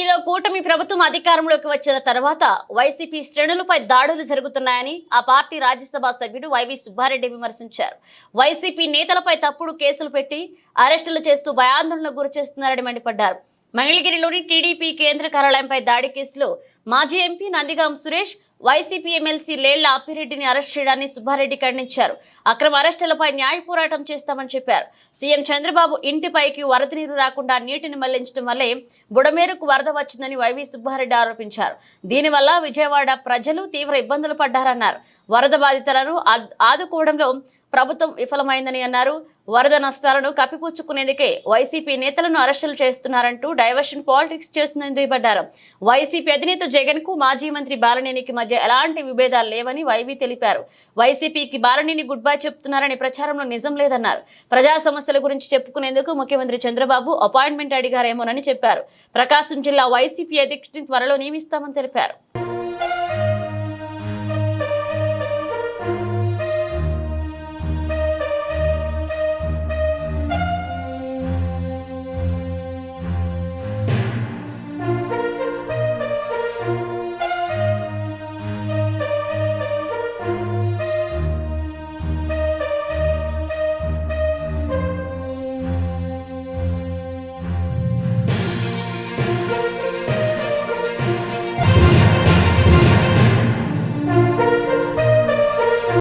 ఏపీలో కూటమి ప్రభుత్వం అధికారంలోకి వచ్చిన తర్వాత వైసీపీ శ్రేణులపై దాడులు జరుగుతున్నాయని ఆ పార్టీ రాజ్యసభ సభ్యుడు వైవి సుబ్బారెడ్డి విమర్శించారు. వైసీపీ నేతలపై తప్పుడు కేసులు పెట్టి అరెస్టులు చేస్తూ భయాందోళనకు గురిచేస్తున్నారని మండిపడ్డారు. మంగళగిరిలోని టీడీపీ కేంద్ర కార్యాలయంపై దాడి కేసులో మాజీ MP Nandigam Suresh, YCP MLC Lella అప్పిరెడ్డిని అరెస్ట్ చేయడాన్ని సుబ్బారెడ్డి ఖండించారు. అక్రమ అరెస్టులపై న్యాయ పోరాటం చేస్తామని చెప్పారు. సీఎం చంద్రబాబు ఇంటిపైకి వరద నీరు రాకుండా నీటిని మళ్లించడం వల్లే బుడమేరుకు వరద వచ్చిందని వైవి సుబ్బారెడ్డి ఆరోపించారు. దీనివల్ల విజయవాడ ప్రజలు తీవ్ర ఇబ్బందులు పడ్డారన్నారు. వరద బాధితులను ఆదుకోవడంలో ప్రభుత్వం విఫలమైందని అన్నారు. వరద నష్టాలను కప్పిపుచ్చుకునేందుకే వైసీపీ నేతలను అరెస్టులు చేస్తున్నారంటూ డైవర్షన్ పాలిటిక్స్ చేస్తుందని దుయ్యబడ్డారు. వైసీపీ అధినేత జగన్ కు మాజీ మంత్రి బాలినేనికి మధ్య ఎలాంటి విభేదాలు లేవని వైవి తెలిపారు. వైసీపీకి బాలినేని గుడ్ బై చెప్తున్నారని ప్రచారంలో నిజం లేదన్నారు. ప్రజా సమస్యల గురించి చెప్పుకునేందుకు ముఖ్యమంత్రి చంద్రబాబు అపాయింట్మెంట్ అడిగారేమోనని చెప్పారు. ప్రకాశం జిల్లా వైసీపీ అధ్యక్షుడిని త్వరలో నియమిస్తామని తెలిపారు.